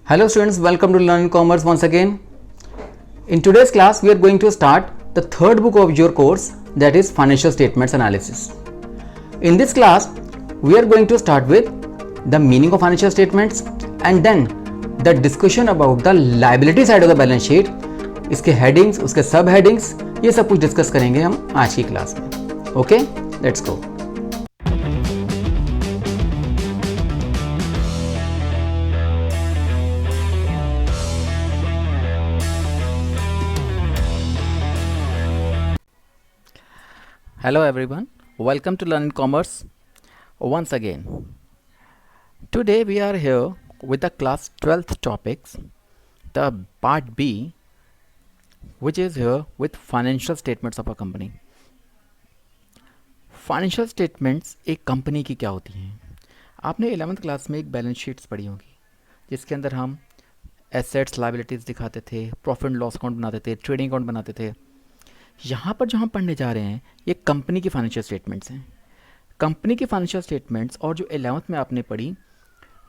Hello students, welcome to Learn Commerce once again. In today's class, we are going to start the third book of your course, that is Financial Statements Analysis. In this class, we are going to start with the meaning of financial statements and then the discussion about the liability side of the balance sheet. इसके headings, उसके sub headings, ये सब कुछ discuss करेंगे हम आज की class में. Okay, let's go. Hello everyone, welcome to Learn Commerce once again. Today we are here with the class 12th topics, the part B, which is here with financial statements of a company. Financial statements एक company की क्या होती हैं? आपने 11th class में एक balance sheets पढ़ी होगी जिसके अंदर हम एसेट्स लायबिलिटीज़ दिखाते थे, प्रॉफिट लॉस अकाउंट बनाते थे, ट्रेडिंग अकाउंट बनाते थे. यहाँ पर जो हम पढ़ने जा रहे हैं ये कंपनी की फाइनेंशियल स्टेटमेंट्स हैं. कंपनी की फाइनेंशियल स्टेटमेंट्स और जो 11th में आपने पढ़ी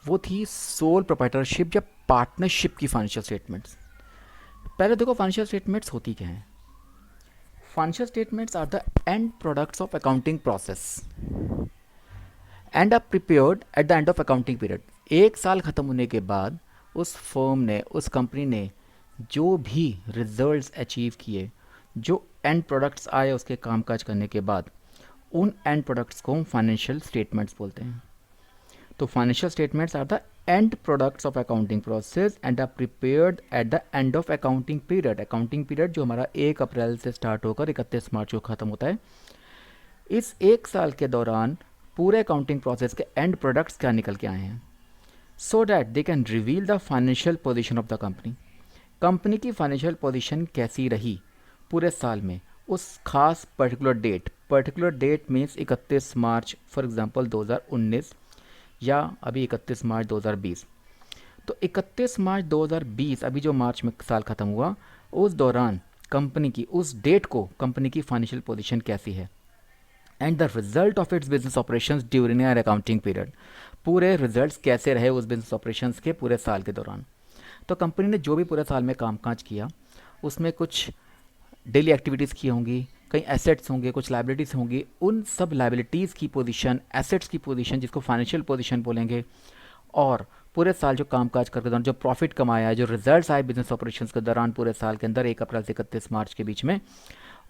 वो थी सोल प्रोप्राइटरशिप या पार्टनरशिप की फाइनेंशियल स्टेटमेंट्स. पहले देखो फाइनेंशियल स्टेटमेंट्स होती क्या हैं. Financial statements are the end products of accounting process and are prepared at the end of accounting period. एक साल ख़त्म होने के बाद उस फर्म ने, उस कंपनी ने जो भी रिजल्ट्स अचीव किए, जो एंड प्रोडक्ट्स आए उसके कामकाज करने के बाद, उन एंड प्रोडक्ट्स को हम फाइनेंशियल स्टेटमेंट्स बोलते हैं. तो financial statements are the end products of accounting process and are prepared at the end of accounting period. Accounting period जो हमारा 1 अप्रैल से स्टार्ट होकर 31 मार्च को ख़त्म होता है. इस एक साल के दौरान पूरे अकाउंटिंग प्रोसेस के एंड प्रोडक्ट्स क्या निकल के आए हैं, so that they can reveal the financial position of the company. Company की फाइनेंशियल पोजिशन कैसी रही पूरे साल में, उस खास particular that means 31 March for example 2019 या अभी 31 मार्च 2020. तो 31 मार्च 2020 अभी जो मार्च में साल ख़त्म हुआ, उस दौरान कंपनी की उस डेट को कंपनी की फाइनेंशियल पोजीशन कैसी है and the result of its business operations during our accounting period. पूरे रिजल्ट्स कैसे रहे उस बिजनेस ऑपरेशंस के पूरे साल के दौरान. तो कंपनी ने जो भी पूरे साल में कामकाज किया उसमें कुछ डेली एक्टिविटीज़ की होंगी, कई एसेट्स होंगे, कुछ लाइबिलिटीज़ होंगी. उन सब लाइबिलिटीज़ की पोजीशन, एसेट्स की पोजीशन जिसको फाइनेंशियल पोजीशन बोलेंगे, और पूरे साल जो कामकाज करके दौरान जो प्रॉफिट कमाया, जो रिजल्ट्स आए बिजनेस ऑपरेशंस के दौरान पूरे साल के अंदर 1 अप्रैल से 31 मार्च के बीच में,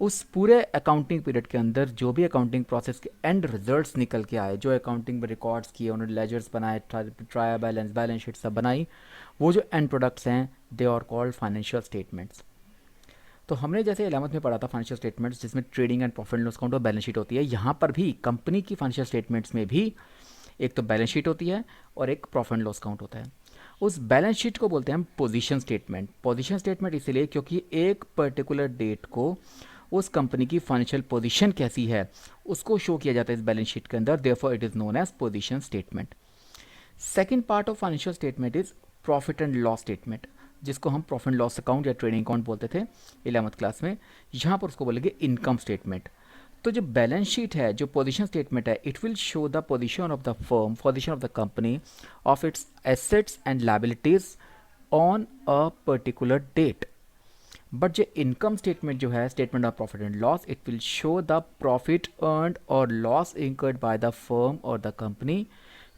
उस पूरे अकाउंटिंग पीरियड के अंदर जो भी अकाउंटिंग प्रोसेस के एंड रिजल्ट्स निकल के आए, जो अकाउंटिंग में रिकॉर्ड्स किए, उन्होंने लेजर्स बनाए, ट्रायल बैलेंस शीट सब बनाई, वो जो एंड प्रोडक्ट्स हैं they are called financial statements. तो हमने जैसे 11th में पढ़ा था फाइनेंशियल स्टेटमेंट्स जिसमें trading and profit loss account और बैलेंस शीट होती है. यहाँ पर भी कंपनी की फाइनेंशियल स्टेटमेंट्स में भी एक तो बैलेंस शीट होती है और एक प्रॉफिट लॉस अकाउंट होता है. उस बैलेंस शीट को बोलते हैं हम पोजीशन स्टेटमेंट. पोजीशन स्टेटमेंट इसलिए क्योंकि एक पर्टिकुलर डेट को उस कंपनी की फाइनेंशियल पोजीशन कैसी है उसको शो किया जाता है इस बैलेंस शीट के अंदर. Therefore it is known as position statement. Second part of financial statement is profit and loss statement, जिसको हम प्रॉफिट लॉस अकाउंट या ट्रेडिंग अकाउंट बोलते थे 11th क्लास में. यहाँ पर उसको बोलेंगे इनकम स्टेटमेंट. तो जो बैलेंस शीट है, जो पोजीशन स्टेटमेंट है, it will show the position of the firm, position of the company, of its assets and liabilities on a particular date. But जो इनकम स्टेटमेंट जो है, statement of profit and loss, it will show the profit earned और loss incurred by the firm और the company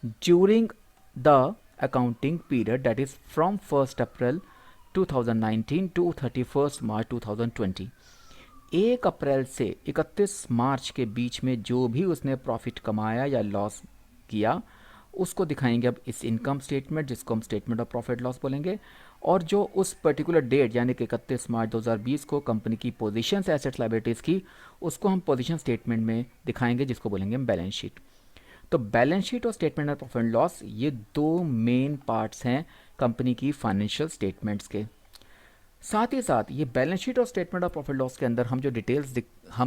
during the accounting period, that is from 1st April 2019 to 31st March 2020. 1 अप्रैल से 31 मार्च के बीच में जो भी उसने प्रॉफिट कमाया या लॉस किया उसको दिखाएंगे अब इस इनकम स्टेटमेंट, जिसको हम स्टेटमेंट ऑफ प्रॉफिट लॉस बोलेंगे. और जो उस पर्टिकुलर डेट यानी कि 31 मार्च 2020 को कंपनी की पोजीशंस एसेट्स लायबिलिटीज़ की, उसको हम पोजीशन स्टेटमेंट में दिखाएंगे जिसको बोलेंगे हम बैलेंस शीट. तो बैलेंस शीट और statement of profit and loss ये दो मेन पार्ट्स हैं कंपनी की फाइनेंशियल स्टेटमेंट्स के. साथ ही साथ ये बैलेंस शीट और स्टेटमेंट ऑफ प्रॉफिट लॉस के अंदर हम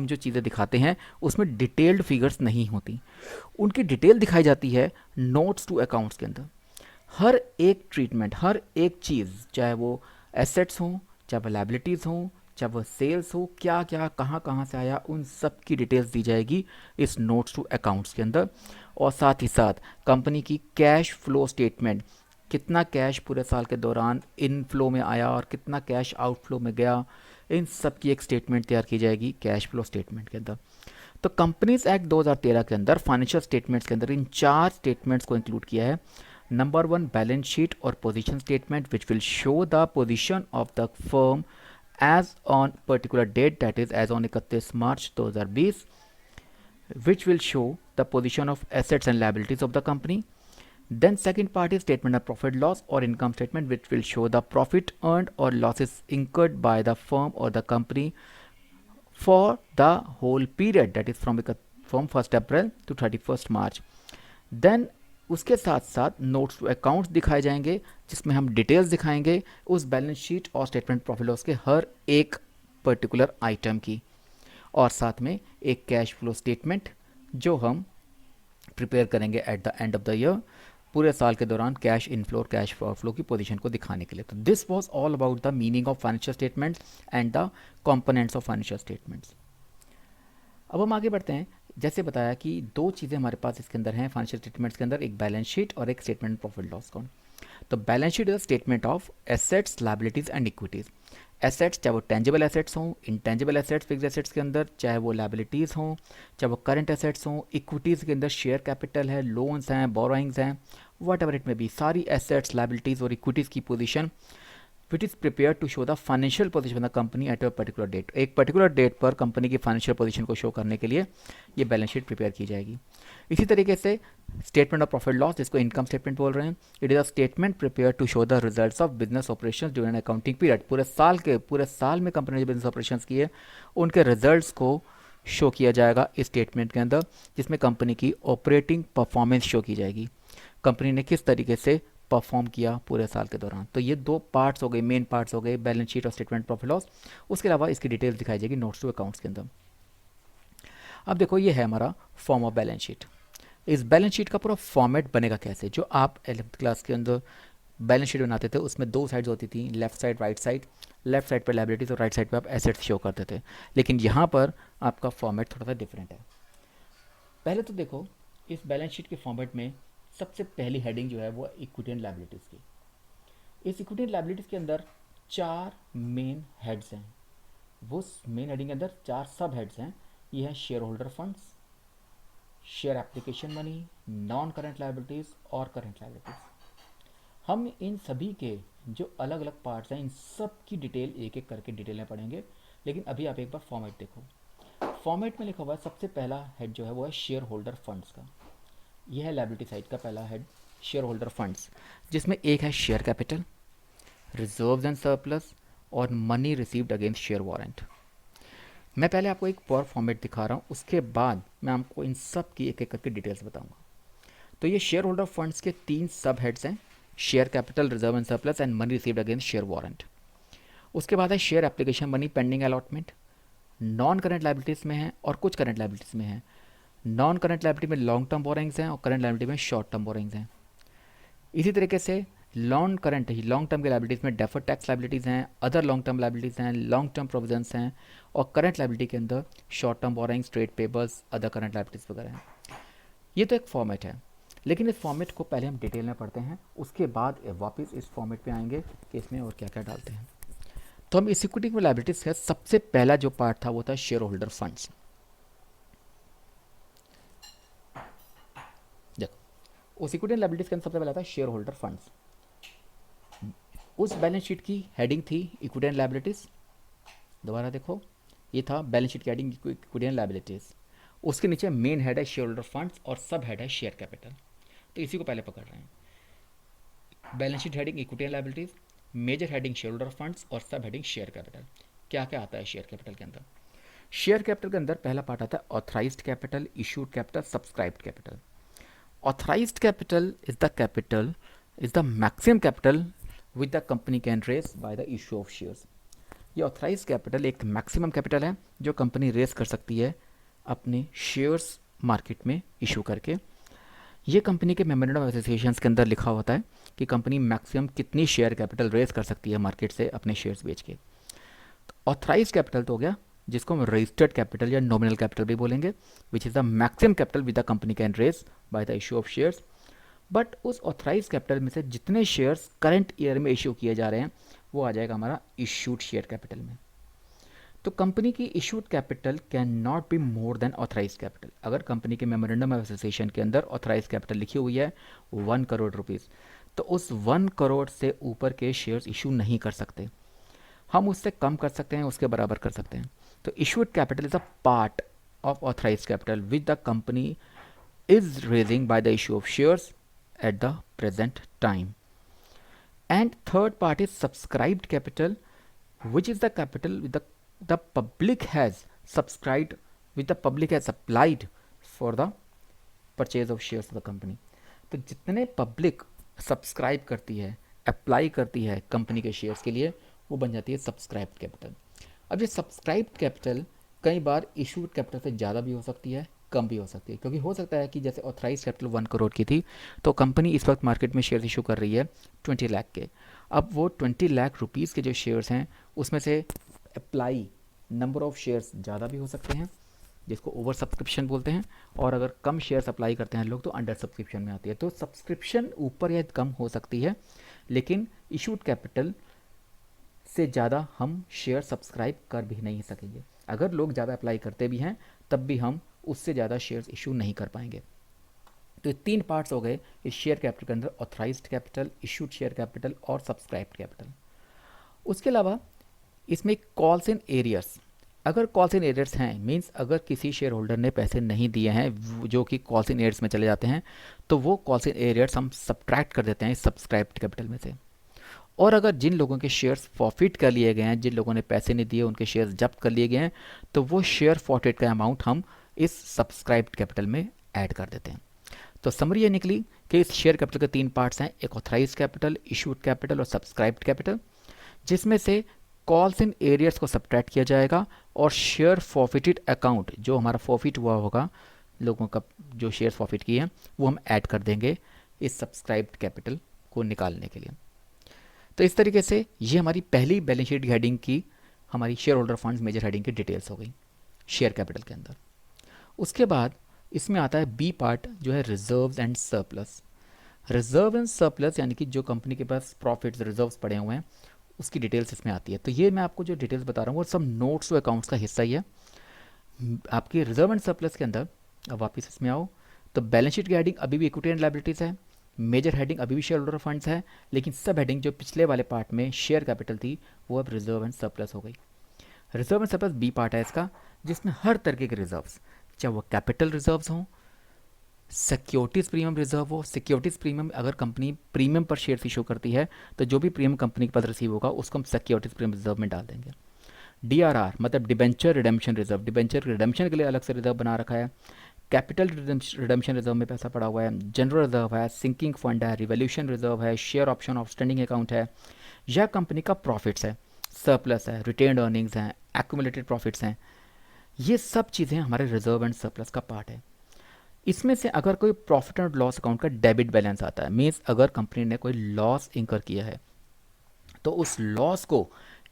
जो चीज़ें दिखाते हैं उसमें डिटेल्ड फिगर्स नहीं होती. उनकी डिटेल दिखाई जाती है नोट्स टू अकाउंट्स के अंदर. हर एक ट्रीटमेंट, हर एक चीज़, चाहे वो एसेट्स हों, चाहे वो लायबिलिटीज़ हों, चाहे वो सेल्स हो, क्या क्या कहाँ से आया, उन सब की डिटेल्स दी जाएगी इस नोट्स टू अकाउंट्स के अंदर. और साथ ही साथ कंपनी की कैश फ्लो स्टेटमेंट, कितना कैश पूरे साल के दौरान इनफ्लो में आया और कितना कैश आउटफ्लो में गया, इन सब की एक स्टेटमेंट तैयार की जाएगी कैश फ्लो स्टेटमेंट के अंदर। तो कंपनीज एक्ट 2013 के अंदर फाइनेंशियल स्टेटमेंट्स के अंदर इन 4 स्टेटमेंट्स को इंक्लूड किया है। नंबर 1 बैलेंस शीट और position statement which will show the position of the firm as on particular date, that is as on 31 March 2020, which will show the position of assets and liabilities of the company. Then second part is statement of profit loss or income statement, which will show the profit earned or losses incurred by the firm or the company for the whole period, that is from 1st April to 31st March. Then उसके साथ साथ notes to accounts दिखाए जाएंगे जिसमें हम details दिखाएंगे उस balance sheet और स्टेटमेंट प्रॉफिट लॉस के हर एक पर्टिकुलर आइटम की, और साथ में एक कैश फ्लो स्टेटमेंट जो हम प्रिपेयर करेंगे eight the end of the year, पूरे साल के दौरान कैश इनफ्लो और कैश आउटफ्लो की पोजीशन को दिखाने के लिए। तो this was all about the meaning of financial statements and the components of financial statements. अब हम आगे बढ़ते हैं। जैसे बताया कि दो चीज़ें हमारे पास इसके अंदर हैं फाइनेंशियल स्टेटमेंट्स के अंदर, एक बैलेंस शीट और एक स्टेटमेंट प्रॉफिट लॉस अकाउंट। तो balance sheet is statement of assets, liabilities and equities. Assets चाहे वो टेंजिबल एसेट्स हों, इंटेंजिबल एसेट्स फिक्स एसेट्स के अंदर, चाहे वो लायबिलिटीज़ हों, चाहे वो करंट एसेट्स हों, इक्विटीज़ के अंदर शेयर कैपिटल है, लोन्स हैं, बोरोइंग्स हैं, whatever it may be, सारी एसेट्स, लायबिलिटीज़ और इक्विटीज़ की position which is prepare to show the financial position of the company at a particular date. एक पर्टिकुलर डेट पर कंपनी की financial position को show करने के लिए ये बैलेंस शीट प्रिपेयर की जाएगी। इसी तरीके से स्टेटमेंट ऑफ प्रॉफिट लॉस, जिसको इनकम स्टेटमेंट बोल रहे हैं, it is a statement prepare to show the results of business operations during accounting period. पूरे साल में कंपनी ने जो बिजनेस ऑपरेशंस किए उनके रिजल्ट्स को शो किया जाएगा इस स्टेटमेंट के अंदर, जिसमें कंपनी की ऑपरेटिंग परफॉर्मेंस शो की जाएगी, कंपनी ने किस तरीके से परफॉर्म किया पूरे साल के दौरान। तो ये दो पार्ट्स हो गए, मेन पार्ट्स हो गए, बैलेंस शीट और स्टेटमेंट प्रॉफिट लॉस। उसके अलावा इसकी डिटेल्स दिखाई जाएगी नोट्स टू अकाउंट्स के अंदर। अब देखो ये है हमारा फॉर्म ऑफ बैलेंस शीट। इस बैलेंस शीट का पूरा फॉर्मेट बनेगा कैसे, जो आप 11th क्लास के अंदर बैलेंस शीट बनाते थे उसमें दो साइड्स होती थी, left side right side. Left side पर लायबिलिटीज और राइट साइड पर आप एसेट्स शो करते थे, लेकिन यहाँ पर आपका फॉर्मेट थोड़ा सा डिफरेंट है। पहले तो देखो इस बैलेंस शीट के फॉर्मेट में सबसे पहली हेडिंग जो है वो इक्विटी एंड लायबिलिटीज़ की। इस इक्विटी एंड लायबिलिटीज़ के अंदर 4 मेन हेड्स हैं। वो मेन हेडिंग के अंदर 4 सब हेड्स हैं। ये हैं share holder funds, share application money, non current liabilities और करंट लायबिलिटीज़। हम इन सभी के जो अलग अलग पार्ट्स हैं इन सब की डिटेल एक एक करके डिटेल में पढ़ेंगे, लेकिन अभी आप एक बार फॉर्मेट देखो। फॉर्मेट में लिखा हुआ है सबसे पहला हेड जो है वो है शेयर होल्डर फंड्स का। यह है लायबिलिटी साइड का पहला हेड, शेयर होल्डर फंड्स, जिसमें एक है share capital, reserves and surplus और money received against share warrant. मैं पहले आपको एक और फॉर्मेट दिखा रहा हूँ, उसके बाद मैं आपको इन सब की एक एक करके डिटेल्स बताऊंगा। तो ये शेयर होल्डर फंड्स के 3 सब हेड्स हैं, share capital, reserve and surplus and money received against share warrant. उसके बाद है share application money pending allotment, non current liabilities में है और कुछ करंट लायबिलिटीज़ में है। नॉन करंट लायबिलिटी में लॉन्ग टर्म बोरिंग्स हैं और करंट लायबिलिटी में शॉर्ट टर्म बोरिंग्स हैं। इसी तरीके से लॉन्ग टर्म की लायबिलिटीज़ में डेफर्ड टैक्स लायबिलिटीज़ हैं, अदर लॉन्ग टर्म लायबिलिटीज़ हैं, लॉन्ग टर्म प्रोविजंस हैं, और करंट लायबिलिटी के अंदर short term borrowings, trade payables, other current liabilities वगैरह हैं। ये तो एक फॉर्मेट है, लेकिन इस फॉर्मेट को पहले हम डिटेल में पढ़ते हैं, उसके बाद वापस इस फॉर्मेट पे आएंगे कि इसमें और क्या क्या डालते हैं। तो हम इस इक्विटी की लायबिलिटीज़ का सबसे पहला जो पार्ट था वो था शेयर होल्डर फंड्स। उस इक्विटी एंड लायबिलिटीज के अंदर सबसे पहला था शेयर होल्डर फंड्स। उस बैलेंस शीट की हेडिंग थी इक्विटी एंड लायबिलिटीज। दोबारा देखो, ये था बैलेंस शीट की हेडिंग इक्विटी एंड लायबिलिटीज। उसके नीचे मेन हेड है शेयर होल्डर फंड्स और सब हेड है शेयर कैपिटल। तो इसी को पहले पकड़ रहे हैं। Balance sheet heading equity and liabilities, major heading share holder funds और सब हेडिंग शेयर कैपिटल। क्या क्या आता है शेयर कैपिटल के अंदर? शेयर कैपिटल के अंदर पहला पार्ट आता है authorised capital, issued capital, subscribed capital. Authorized capital is the maximum capital which the company can raise by the issue of shares। ये authorized capital एक maximum capital है जो कंपनी रेस कर सकती है अपने शेयर्स मार्केट में इशू करके। ये कंपनी के मेमोरेंडम ऑफ एसोसिएशन के अंदर लिखा होता है कि कंपनी मैक्सिमम कितनी शेयर कैपिटल रेस कर सकती है मार्केट से अपने शेयर्स बेच के। तो ऑथराइज कैपिटल तो हो गया, जिसको हम रजिस्टर्ड कैपिटल या नॉमिनल कैपिटल भी बोलेंगे, which is the maximum capital with the company can raise by the issue of shares. But उस ऑथराइज कैपिटल में से जितने शेयर्स करंट ईयर में इशू किए जा रहे हैं वो आ जाएगा हमारा इशूड शेयर कैपिटल में। तो कंपनी की issued capital can not be more than authorise capital. अगर कंपनी के मेमोरेंडम ऑफ एसोसिएशन के अंदर ऑथराइज कैपिटल लिखी हुई है 1 करोड़ रुपीज़, तो उस 1 करोड़ से ऊपर के शेयर्स इशू नहीं कर सकते। हम उससे कम कर सकते हैं, उसके बराबर कर सकते हैं। तो issued capital is a part of authorise capital which the company is raising by the issue of shares at the present time. And third part is subscribed capital, which is the capital with the public has subscribed, with the public has applied for the purchase of shares of the company. तो जितने public subscribe करती है, apply करती है company के shares के लिए, वो बन जाती है सब्सक्राइब्ड कैपिटल। अब ये सब्सक्राइब्ड कैपिटल कई बार इशूड कैपिटल से ज़्यादा भी हो सकती है, कम भी हो सकती है, क्योंकि हो सकता है कि जैसे ऑथराइज कैपिटल 1 करोड़ की थी, तो कंपनी इस वक्त मार्केट में शेयर इशू कर रही है 20 लाख के। अब वो 20 लाख रुपीज़ के जो शेयर्स हैं उसमें से अप्लाई नंबर ऑफ शेयर्स ज़्यादा भी हो सकते हैं, जिसको ओवर सब्सक्रिप्शन बोलते हैं, और अगर कम शेयर्स अप्लाई करते हैं लोग तो अंडर सब्सक्रिप्शन में आती है। तो सब्सक्रिप्शन ऊपर या कम हो सकती है, लेकिन इशूड कैपिटल से ज़्यादा हम शेयर सब्सक्राइब कर भी नहीं सकेंगे। अगर लोग ज़्यादा अप्लाई करते भी हैं तब भी हम उससे ज़्यादा शेयर्स इशू नहीं कर पाएंगे। तो ये 3 पार्ट्स हो गए इस शेयर कैपिटल के अंदर, authorised capital, issued share capital और सब्सक्राइब्ड कैपिटल। उसके अलावा इसमें कॉल्स इन एरियर्स, अगर कॉल्स इन एरियर्स हैं, मींस अगर किसी शेयर होल्डर ने पैसे नहीं दिए हैं जो कि कॉल्स इन एरियर्स में चले जाते हैं, तो वो कॉल्स इन एरियर्स हम सब्ट्रैक्ट कर देते हैं सब्सक्राइब्ड कैपिटल में से। और अगर जिन लोगों के शेयर्स फॉरफिट कर लिए गए हैं, जिन लोगों ने पैसे नहीं दिए, उनके शेयर्स जब्त कर लिए गए हैं, तो वो शेयर फॉरफिट का अमाउंट हम इस सब्सक्राइब्ड कैपिटल में ऐड कर देते हैं। तो समरी ये निकली कि इस शेयर कैपिटल के 3 पार्ट्स हैं, एक ऑथराइज कैपिटल, इशूड कैपिटल और सब्सक्राइब्ड कैपिटल, जिसमें से कॉल्स इन एरियर्स को सब्ट्रैक्ट किया जाएगा और शेयर फॉरफिटेड अकाउंट, जो हमारा फॉरफिट हुआ होगा, लोगों का जो शेयर फॉरफिट किए हैं, वो हम ऐड कर देंगे इस सब्सक्राइब्ड कैपिटल को निकालने के लिए। तो इस तरीके से ये हमारी पहली बैलेंस शीट हेडिंग की, हमारी share holder funds major heading की डिटेल्स हो गई शेयर कैपिटल के अंदर। उसके बाद इसमें आता है बी पार्ट, जो है reserves and surplus. Reserve and surplus यानी कि जो कंपनी के पास प्रॉफिट्स रिजर्व्स पड़े हुए हैं उसकी डिटेल्स इसमें आती है। तो ये मैं आपको जो डिटेल्स बता रहा हूँ वो सब नोट्स और अकाउंट्स का हिस्सा ही है। आपके रिजर्व एंड सरप्लस के अंदर अब वापस इसमें आओ तो बैलेंस शीट की हेडिंग अभी भी इक्विटी एंड लायबिलिटीज़ है, मेजर हेडिंग अभी भी शेयर होल्डर फंड्स है, लेकिन सब हेडिंग जो पिछले वाले पार्ट में शेयर कैपिटल थी वो अब रिजर्व एंड सरप्लस हो गई। Reserve and surplus B part है इसका, जिसमें हर तरीके के रिजर्व्स, चाहे वो कैपिटल रिजर्व्स हों, सिक्योरिटीज़ प्रीमियम रिजर्व हो। सिक्योरिटीज़ प्रीमियम, अगर कंपनी प्रीमियम पर शेयर इशू करती है तो जो भी प्रीमियम कंपनी के पास रिसीव होगा उसको हम सिक्योरिटीज़ प्रीमियम रिजर्व में डाल देंगे। डीआरआर मतलब debenture redemption reserve, debenture redemption के लिए अलग से रिजर्व बना रखा है। कैपिटल रिडेम्पशन रिजर्व में पैसा पड़ा हुआ है, जनरल रिजर्व है, सिंकिंग फंड है, रिवोल्यूशन रिजर्व है, शेयर ऑप्शन आउटस्टैंडिंग अकाउंट है, या कंपनी का प्रॉफिट्स है, सरप्लस है, रिटेन्ड अर्निंग्स हैं, एक्यूमुलेटेड प्रॉफिट्स हैं। ये सब चीज़ें हमारे रिजर्व एंड सरप्लस का पार्ट है। इसमें से अगर कोई प्रॉफिट एंड लॉस अकाउंट का डेबिट बैलेंस आता है, मीन्स अगर कंपनी ने कोई लॉस इंकर किया है तो उस लॉस को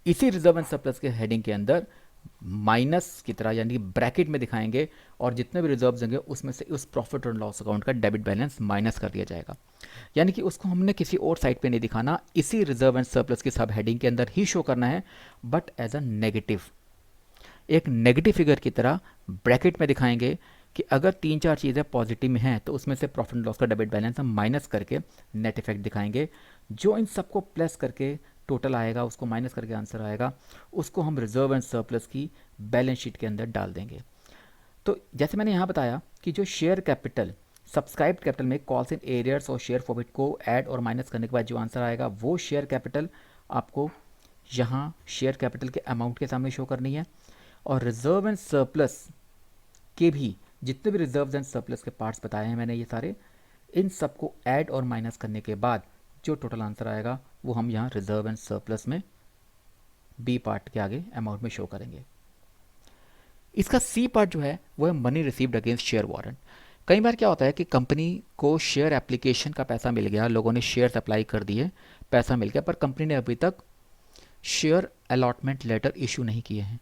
इसी रिजर्व एंड सरप्लस के हेडिंग के अंदर माइनस की तरह यानी कि ब्रैकेट में दिखाएंगे, और जितने भी रिजर्व्स होंगे उसमें से उस प्रॉफिट और लॉस अकाउंट का डेबिट बैलेंस माइनस कर दिया जाएगा। यानी कि उसको हमने किसी और साइड पे नहीं दिखाना, इसी रिजर्व एंड सरप्लस की सब हेडिंग के अंदर ही शो करना है, बट एज अ नेगेटिव, एक नेगेटिव फिगर की तरह ब्रैकेट में दिखाएंगे कि अगर 3-4 चीज़ें पॉजिटिव में हैं तो उसमें से प्रॉफिट एंड लॉस का डेबिट बैलेंस हम माइनस करके नेट इफेक्ट दिखाएंगे। जो इन सबको प्लस करके टोटल आएगा, उसको माइनस करके आंसर आएगा, उसको हम रिजर्व एंड सरप्लस की बैलेंस शीट के अंदर डाल देंगे। तो जैसे मैंने यहाँ बताया कि जो शेयर कैपिटल, सब्सक्राइब्ड कैपिटल में कॉल्स इन एरियर्स और शेयर प्रॉफिट को ऐड और माइनस करने के बाद जो आंसर आएगा वो शेयर कैपिटल आपको यहाँ शेयर कैपिटल के अमाउंट के सामने शो करनी है। और रिजर्व एंड सरप्लस के भी जितने भी रिजर्व एंड सरप्लस के पार्ट्स बताए हैं मैंने ये सारे, इन सबको ऐड और माइनस करने के बाद जो टोटल आंसर आएगा वो हम यहाँ रिजर्व एंड सरप्लस में बी पार्ट के आगे अमाउंट में शो करेंगे। इसका सी पार्ट जो है वो है money received against share warrant. कई बार क्या होता है कि कंपनी को शेयर एप्लीकेशन का पैसा मिल गया, लोगों ने शेयर्स अप्लाई कर दिए, पैसा मिल गया, पर कंपनी ने अभी तक शेयर अलॉटमेंट लेटर इशू नहीं किए हैं,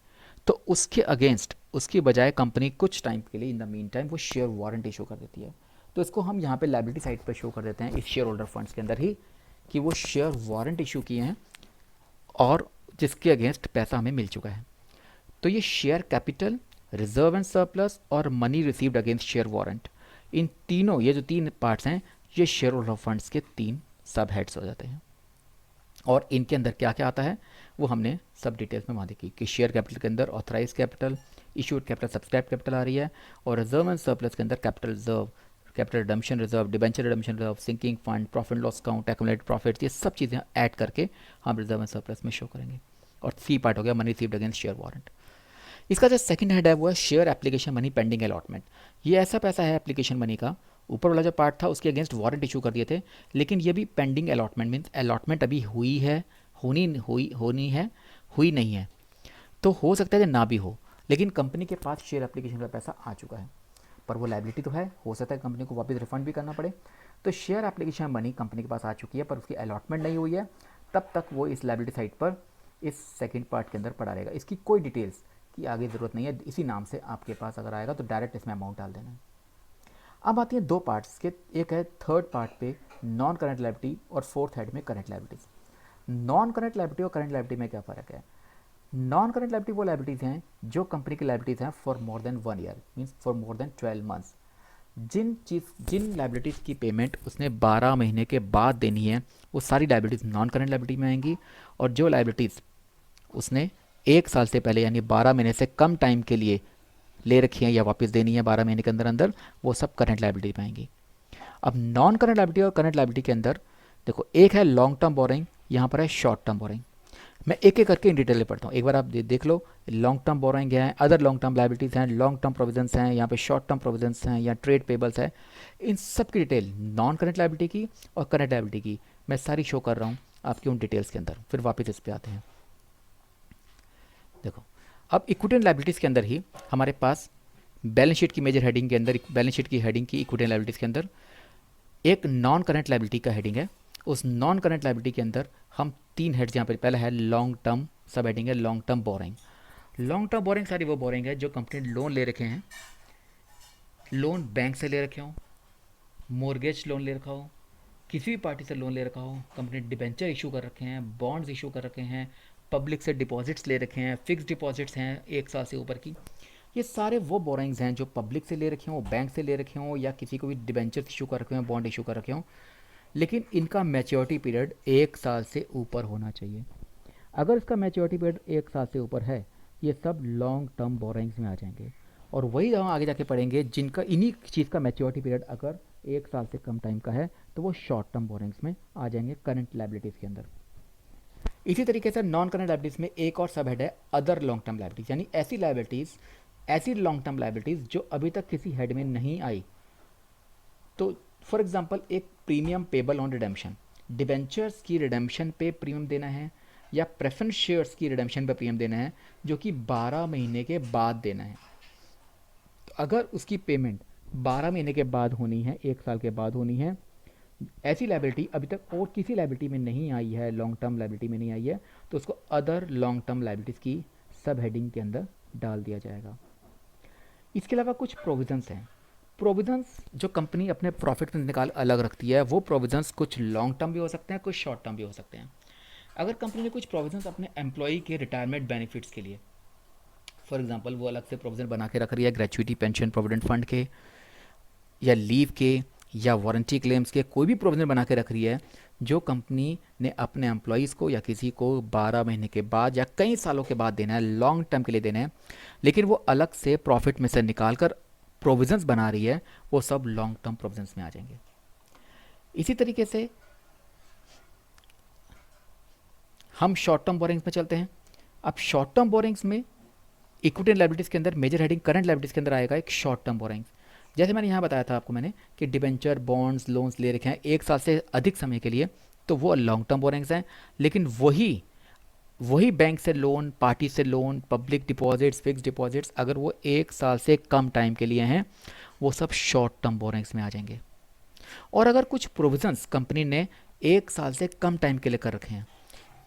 तो उसके अगेंस्ट उसकी बजाय कंपनी कुछ टाइम के लिए इन द मीन टाइम वो शेयर वारंट इशू कर देती है। तो इसको हम यहाँ पे लायबिलिटी साइड पर शो कर देते हैं इस शेयर होल्डर फंड्स के अंदर ही, कि वो शेयर वारंट इशू किए हैं और जिसके अगेंस्ट पैसा हमें मिल चुका है। तो ये share capital, reserve and surplus और money received against share warrant, इन तीनों, ये जो तीन पार्ट्स हैं, ये शेयर होल्डर फंड्स के तीन सब हेड्स हो जाते हैं। और इनके अंदर क्या क्या आता है वो हमने सब डिटेल्स में वहाँ देखी कि शेयर कैपिटल के अंदर authorise capital, issued capital, subscribe capital आ रही है, और रिजर्व एंड सरप्लस के अंदर capital reserve, capital redemption reserve, debenture redemption reserve, sinking fund, profit loss account, accumulated profits, ये सब चीज़ें ऐड करके हम रिजर्व एंड सरप्लस में शो करेंगे। और सी पार्ट हो गया money received against share warrant. इसका जो सेकंड हेड है वो है share application money pending allotment. ये ऐसा पैसा है एप्लीकेशन मनी का, ऊपर वाला जो पार्ट था उसके अगेंस्ट वारंट इशू कर दिए थे, लेकिन ये भी पेंडिंग अलॉटमेंट, मीन्स अलॉटमेंट अभी हुई है, होनी है, हुई नहीं है। तो हो सकता है कि ना भी हो, लेकिन कंपनी के पास शेयर एप्लीकेशन का पैसा आ चुका है, पर वो लायबिलिटी तो है, हो सकता है कंपनी को वापस रिफंड भी करना पड़े। तो शेयर एप्लीकेशन मनी कंपनी के पास आ चुकी है पर उसकी अलॉटमेंट नहीं हुई है, तब तक वो इस लायबिलिटी साइड पर इस सेकंड पार्ट के अंदर पड़ा रहेगा। इसकी कोई डिटेल्स की आगे ज़रूरत नहीं है, इसी नाम से आपके पास अगर आएगा तो डायरेक्ट इसमें अमाउंट डाल देना है। अब आती हैं दो पार्ट्स के, एक है थर्ड पार्ट पे नॉन करंट लायबिलिटी और फोर्थ हेड में current liabilities. Non current liability और करंट लायबिलिटी में क्या फ़र्क है? नॉन करंट लायबिलिटी वो लायबिलिटीज़ हैं जो कंपनी की लायबिलिटीज़ हैं for more than 1 year, means for more than 12 months. जिन लायबिलिटीज़ की पेमेंट उसने 12 महीने के बाद देनी है वो सारी लायबिलिटीज़ नॉन करंट लायबिलिटी में आएंगी, और जो लायबिलिटीज़ उसने 1 साल से पहले यानी 12 महीने से कम टाइम के लिए ले रखी हैं या वापस देनी है 12 महीने के अंदर अंदर, वो सब करंट लायबिलिटी में आएंगी। अब नॉन करंट लायबिलिटी और करंट लायबिलिटी के अंदर देखो, एक है लॉन्ग टर्म बोरिंग, यहाँ पर है शॉर्ट टर्म बोरिंग। मैं एक एक करके इन डिटेल में पढ़ता हूँ, एक बार आप देख लो। लॉन्ग टर्म बोरिंग है, अदर लॉन्ग टर्म लायबिलिटीज़ हैं, लॉन्ग टर्म प्रोविजंस हैं, यहाँ पे शॉर्ट टर्म प्रोविजंस हैं या ट्रेड पेबल्स है। इन सब की डिटेल नॉन करंट लायबिलिटी की और करंट लायबिलिटी की मैं सारी शो कर रहा हूँ आपकी उन डिटेल्स के अंदर। फिर वापस इस पर आते हैं। देखो, अब इक्विटी एंड लायबिलिटीज़ के अंदर ही हमारे पास बैलेंस शीट की मेजर हेडिंग के अंदर, बैलेंस शीट की हेडिंग की इक्विटी एंड लायबिलिटीज़ के अंदर एक नॉन करंट लायबिलिटी का हेडिंग है। उस नॉन करंट लायबिलिटी के अंदर हम तीन हेड्स यहाँ पर, पहला है लॉन्ग टर्म, सब हेडिंग है long term borrowing. Long term borrowing सारी वो बोरिंग है जो कंपनी ने लोन ले रखे हैं, लोन बैंक से ले रखे हों, मोर्गेज लोन ले रखा हो, किसी भी पार्टी से लोन ले रखा हो, कंपनी ने डिबेंचर इशू कर रखे हैं, बॉन्ड्स इशू कर रखे हैं, पब्लिक से डिपॉजिट्स ले रखे हैं, फिक्स डिपॉजिट्स हैं 1 साल से ऊपर की। ये सारे वो बोरिंग्स हैं जो पब्लिक से ले रखे हों, बैंक से ले रखे हों, या किसी को भी डिबेंचर इशू कर रखे हों, बॉन्ड इशू कर रखे हों, लेकिन इनका मैच्योरिटी पीरियड 1 साल से ऊपर होना चाहिए। अगर इसका मैच्योरिटी पीरियड 1 साल से ऊपर है, ये सब लॉन्ग टर्म बोरिंग्स में आ जाएंगे। और वही हम आगे जाके पढ़ेंगे जिनका इन्हीं चीज़ का मैच्योरिटी पीरियड अगर 1 साल से कम टाइम का है तो वो शॉर्ट टर्म बोरिंग्स में आ जाएंगे करंट लायबिलिटीज़ के अंदर। इसी तरीके से नॉन करंट लायबिलिटीज़ में एक और सब हेड है अदर लॉन्ग टर्म लायबिलिटीज़, यानी ऐसी लायबिलिटीज़, ऐसी लॉन्ग टर्म लायबिलिटीज़ जो अभी तक किसी हेड में नहीं आई। तो फॉर एग्जांपल एक premium payable on redemption, debentures की रिडेम्पशन पे प्रीमियम देना है, या प्रेफरेंस शेयर्स की रिडेम्पशन पे प्रीमियम देना है जो कि 12 महीने के बाद देना है। तो अगर उसकी पेमेंट 12 महीने के बाद होनी है, 1 साल के बाद होनी है, ऐसी लायबिलिटी अभी तक और किसी लायबिलिटी में नहीं आई है, लॉन्ग टर्म लायबिलिटी में नहीं आई है, तो उसको अदर लॉन्ग टर्म लायबिलिटीज़ की सब हेडिंग के अंदर डाल दिया जाएगा। इसके अलावा कुछ प्रोविजंस हैं। प्रोविजंस जो कंपनी अपने प्रॉफिट में निकाल अलग रखती है, वो प्रोविजंस कुछ लॉन्ग टर्म भी हो सकते हैं, कुछ शॉर्ट टर्म भी हो सकते हैं। अगर कंपनी ने कुछ प्रोविजंस अपने एम्प्लॉई के रिटायरमेंट बेनिफिट्स के लिए, फॉर एग्जांपल वो अलग से प्रोविज़न बना के रख रही है ग्रेचुइटी, पेंशन, प्रोविडेंट फंड के, या लीव के, या वारंटी क्लेम्स के, कोई भी प्रोविज़न बना के रख रही है जो कंपनी ने अपने एम्प्लॉयज़ को या किसी को 12 महीने के बाद या कई सालों के बाद देना है, लॉन्ग टर्म के लिए देना है, लेकिन वो अलग से प्रॉफिट में से निकाल कर प्रोविजंस बना रही है, वो सब लॉन्ग टर्म प्रोविजंस में आ जाएंगे। इसी तरीके से हम शॉर्ट टर्म बोरिंग्स में चलते हैं। अब शॉर्ट टर्म बोरिंग्स में इक्विटी एंड लायबिलिटीज़ के अंदर मेजर हेडिंग करंट लायबिलिटीज़ के अंदर आएगा एक शॉर्ट टर्म बोरिंग्स। जैसे मैंने यहाँ बताया था आपको मैंने कि डिबेंचर, बॉन्ड्स, लोन्स ले रखे हैं 1 साल से अधिक समय के लिए, तो वो लॉन्ग टर्म बोरिंग्स हैं। लेकिन वही बैंक से लोन, पार्टी से loan, public deposits, fix deposits, अगर वो 1 साल से कम टाइम के लिए हैं, वो सब शॉर्ट टर्म बोरिंग्स में आ जाएंगे। और अगर कुछ प्रोविजंस कंपनी ने 1 साल से कम टाइम के लिए कर रखे हैं,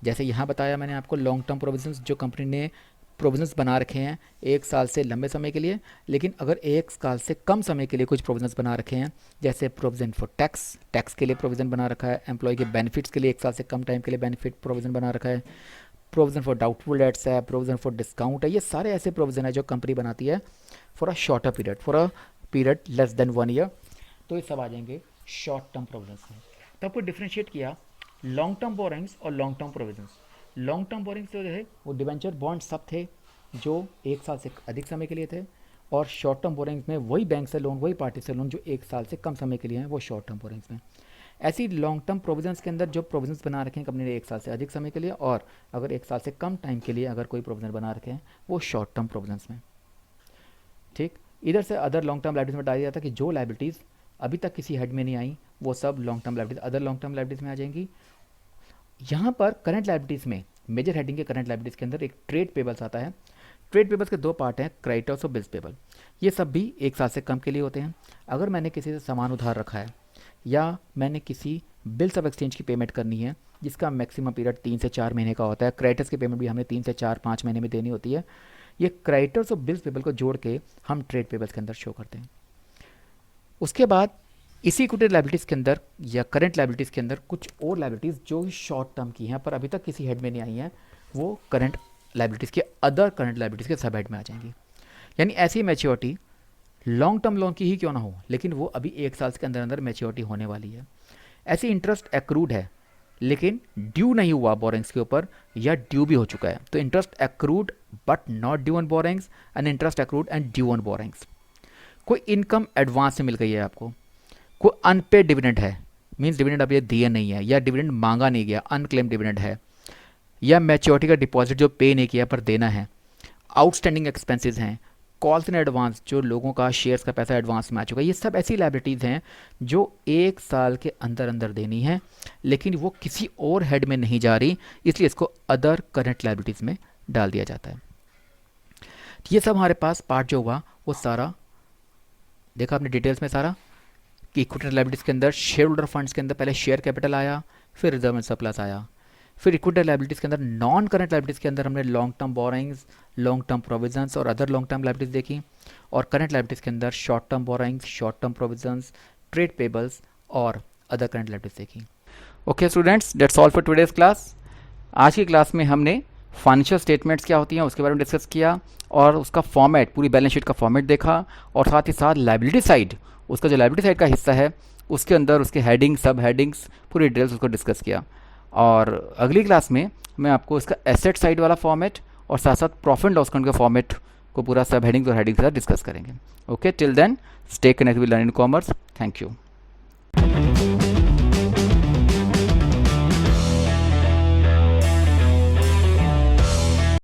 जैसे यहाँ बताया मैंने आपको लॉन्ग टर्म प्रोविजंस जो कंपनी ने प्रोविजंस बना रखे हैं 1 साल से लंबे समय के लिए, लेकिन अगर 1 साल से कम समय के लिए कुछ प्रोविजंस बना रखे हैं, जैसे प्रोविज़न फॉर टैक्स के लिए प्रोविज़न बना रखा है, एम्प्लॉय के बेनिफिट्स के लिए 1 साल से कम टाइम के लिए बेनिफिट प्रोविज़न बना रखा है, प्रोविज़न फॉर डाउटफुल डेट्स है, प्रोविज़न फॉर डिस्काउंट है, ये सारे ऐसे प्रोविज़न है जो कंपनी बनाती है for a shorter period, for a period less than 1 year. तो ये सब आ जाएंगे शॉर्ट टर्म प्रोविजंस में। तो आपको डिफ्रेंशिएट किया लॉन्ग टर्म बोरिंग्स और long term provisions. Long term borrowings जो है वो डिवेंचर बॉन्ड सब थे जो 1 साल से अधिक समय के लिए थे, और शॉर्ट टर्म बोरिंग्स में वही बैंक से लोन, वही पार्टी से लोन जो 1 साल से कम समय के लिए हैं, वो शॉर्ट टर्म बोरिंग्स में। ऐसी लॉन्ग टर्म प्रोविजंस के अंदर जो प्रोविजंस बना रखे हैं कंपनी ने 1 साल से अधिक समय के लिए, और अगर 1 साल से कम टाइम के लिए अगर कोई प्रोविजन बना रखे हैं, वो शॉर्ट टर्म प्रोविजंस में। ठीक, इधर से अदर लॉन्ग टर्म लाइबिलिटीज में डाल दिया था कि जो लाइबिलिटीज़ अभी तक किसी हेड में नहीं आई वो सब long term liabilities, other long term liabilities में आ जाएंगी। यहाँ पर करंट लाइबिलिटीज़ में मेजर हेडिंग के करंट लाइबिलिटीज़ के अंदर एक ट्रेड पेबल्स आता है। ट्रेड पेबल्स के 2 पार्ट हैं, क्रेडिटर्स और बिल्स पेबल। ये सब भी 1 साल से कम के लिए होते हैं। अगर मैंने किसी से सामान उधार रखा है या मैंने किसी बिल्स ऑफ एक्सचेंज की पेमेंट करनी है जिसका मैक्सिमम पीरियड 3 से 4 महीने का होता है, क्रेडिटर्स की पेमेंट भी हमें 3 से 4-5 महीने में देनी होती है, ये क्रेडिटर्स और बिल्स पेबल को जोड़ के हम ट्रेड पेबल्स के अंदर शो करते हैं। उसके बाद इसी इक्विटी लाइबिलिटीज़ के अंदर या करंट लाइबिलिटीज़ के अंदर कुछ और लाइबिलिटीज़ जो शॉर्ट टर्म की हैं पर अभी तक किसी हेड में नहीं आई हैं, वो करंट लाइबिलिटीज़ के अदर करंट लाइबिलिटीज़ के सब हेड में आ जाएंगी। यानी ऐसी मैच्योरिटी लॉन्ग टर्म लोन की ही क्यों ना हो, लेकिन वो अभी 1 साल के अंदर अंदर मैच्योरिटी होने वाली है। ऐसी इंटरेस्ट एक्रूड है लेकिन ड्यू नहीं हुआ बोरिंग्स के ऊपर, या ड्यू भी हो चुका है, तो interest accrued but not due on borings and interest accrued and due on borings. कोई इनकम एडवांस में मिल गई है आपको, कोई अनपेड डिविडेंड है, मीन्स डिविडेंड अब ये दिया नहीं है या डिविडेंड मांगा नहीं गया, अनक्लेम डिविडेंड है, या मैच्योरिटी का डिपॉजिट जो पे नहीं किया पर देना है, आउटस्टैंडिंग एक्सपेंसेस हैं, कॉल्स इन एडवांस जो लोगों का शेयर्स का पैसा एडवांस में आ चुका है, ये सब ऐसी लाइबिलिटीज़ हैं जो 1 साल के अंदर अंदर देनी है लेकिन वो किसी और हेड में नहीं जा रही, इसलिए इसको अदर करंट लाइबिलिटीज़ में डाल दिया जाता है। ये सब हमारे पास पार्ट जो हुआ वो सारा देखा आपने डिटेल्स में सारा कि इक्विटी लाइबिलिटीज़ के अंदर शेयर होल्डर फंड्स के अंदर पहले शेयर कैपिटल आया, फिर रिजर्व एंड सरप्लस आया, फिर इक्विटी लाइबिलिटीज़ के अंदर नॉन करंट लाइबिलिटीज़ के अंदर हमने long term borrowings, long term provisions और अदर लॉन्ग टर्म लाइबिलिटीज़ देखी, और करंट लाइबिलिटीज़ के अंदर short term borrowings, short term provisions, trade payables और अदर करंट लाइबिलिटीज़ देखी। Okay students, that's all for today's class. आज की क्लास में हमने फाइनेंशियल स्टेटमेंट्स क्या होती हैं उसके बारे में डिस्कस किया, और उसका फॉर्मेट, पूरी बैलेंस शीट का फॉर्मेट देखा, और साथ ही साथ लाइबिलिटी साइड, उसका जो लाइबिलिटी साइड का हिस्सा है उसके अंदर उसके हेडिंग, सब हेडिंग्स, पूरी डिटेल्स उसको डिस्कस किया। और अगली क्लास में मैं आपको इसका एसेट साइड वाला फॉर्मेट और साथ साथ प्रॉफिट लॉस अकाउंट का फॉर्मेट को पूरा सब हेडिंग्स और हेडिंग्स के साथ डिस्कस करेंगे। Okay, till then stay connected with learning commerce. Thank you.